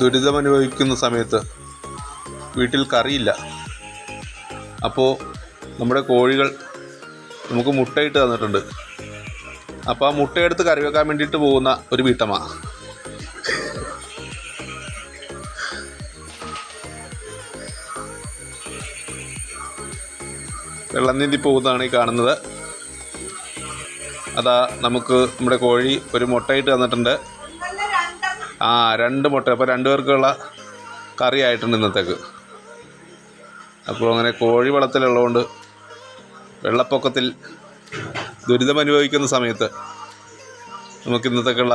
ദുരിതമനുഭവിക്കുന്ന സമയത്ത് വീട്ടിൽ കറിയില്ല. അപ്പോൾ നമ്മുടെ കോഴികൾ നമുക്ക് മുട്ടയിട്ട് തന്നിട്ടുണ്ട്. അപ്പോൾ ആ മുട്ടയെടുത്ത് കറി വെക്കാൻ വേണ്ടിയിട്ട് പോകുന്ന ഒരു വീട്ടമ്മ. വെള്ളം നീന്തി പോകുന്നതാണ് ഈ കാണുന്നത്. അതാ നമുക്ക് നമ്മുടെ കോഴി ഒരു മുട്ടയിട്ട് തന്നിട്ടുണ്ട്. 2 മുട്ട. അപ്പോൾ 2 പേർക്കുള്ള കറി ആയിട്ടുണ്ട് ഇന്നത്തേക്ക്. അപ്പോൾ അങ്ങനെ കോഴി വളർത്തലുള്ളതുകൊണ്ട് വെള്ളപ്പൊക്കത്തിൽ ദുരിതമനുഭവിക്കുന്ന സമയത്ത് നമുക്ക് ഇന്നത്തേക്കുള്ള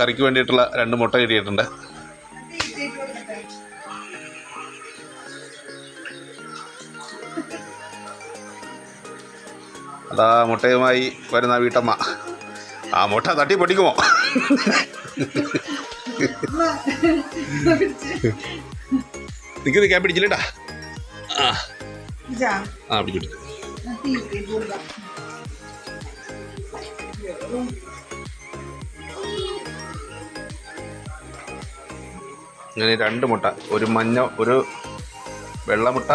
കറിക്ക് വേണ്ടിയിട്ടുള്ള 2 മുട്ട കിട്ടിയിട്ടുണ്ട്. അതാ മുട്ടയുമായി വരുന്ന വീട്ടമ്മ. ആ മുട്ട തട്ടി പൊട്ടിക്കുമോ? നിൽക്കാൻ പിടിച്ചില്ലട്ടാ. പിടിച്ചിട്ട് അങ്ങനെ 2 മുട്ട, ഒരു വെള്ളമുട്ട,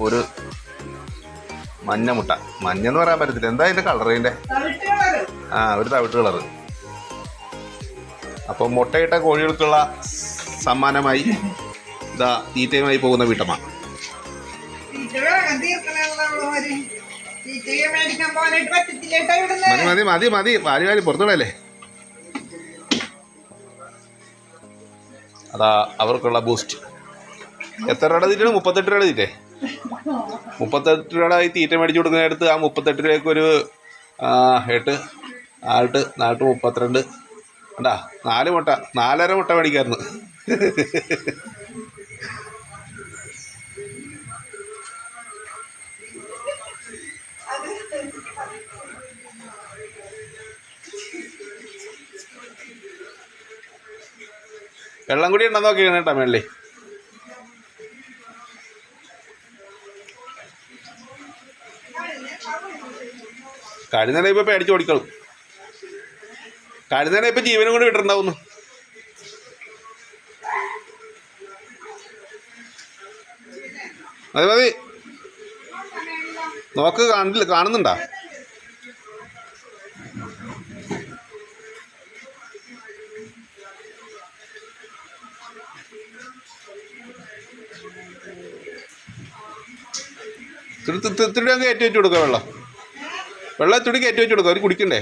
ഒരു മഞ്ഞ എന്ന് പറയാൻ പറ്റത്തില്ല. എന്താ അതിൻ്റെ കളർ? അതിൻ്റെ ഒരു തവിട്ട് കളറ്. അപ്പോൾ മുട്ടയിട്ട കോഴികൾക്കുള്ള സമ്മാനമായി ഇതാ തീറ്റയുമായി പോകുന്ന വീട്ടമ്മ. മതി വാരി പുറത്തുവിടല്ലേ. അതാ അവർക്കുള്ള ബൂസ്റ്റ്. എത്ര രൂപയുടെ തീറ്റയാണ്? 38 രൂപയുടെ തീറ്റേ. 38 രൂപയുടെ ഈ തീറ്റ മേടിച്ചു കൊടുക്കുന്നതിനടുത്ത് ആ 38 രൂപയ്ക്ക് ഒരു 8, 4, 32 കണ്ടാ 4 മുട്ട, 4.5 മുട്ട മേടിക്കായിരുന്നു. വെള്ളം കൂടി ഉണ്ടെന്ന് നോക്കിയാണ് കേട്ടോ മേളിൽ. കഴുന്നേനെ ഇപ്പം പേടിച്ച് ഓടിക്കളും. കഴുന്നേനെ ഇപ്പം ജീവനും കൊണ്ട് വിട്ടിട്ടുണ്ടാവുന്നു. മതി നോക്ക്. കാണുന്നുണ്ടാ? ഇത്തിരി അങ്ങ് കയറ്റി വെച്ച് കൊടുക്കുക. വെള്ളം ഇത്തിരി കയറ്റി വെച്ച് കൊടുക്കുക. അവർ കുടിക്കണ്ടേ?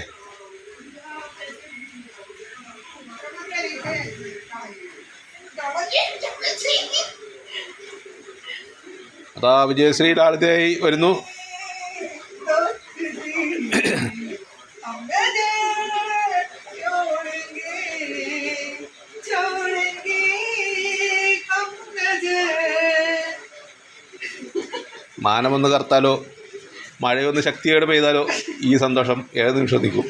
അതാ വിജയശ്രീയുടെ ആദ്യമായി വരുന്നു. മാനമൊന്ന് കർത്താലോ മഴയൊന്ന് ശക്തിയോടെ പെയ്താലോ ഈ സന്തോഷം ഏത് നിമിഷം നിൽക്കും.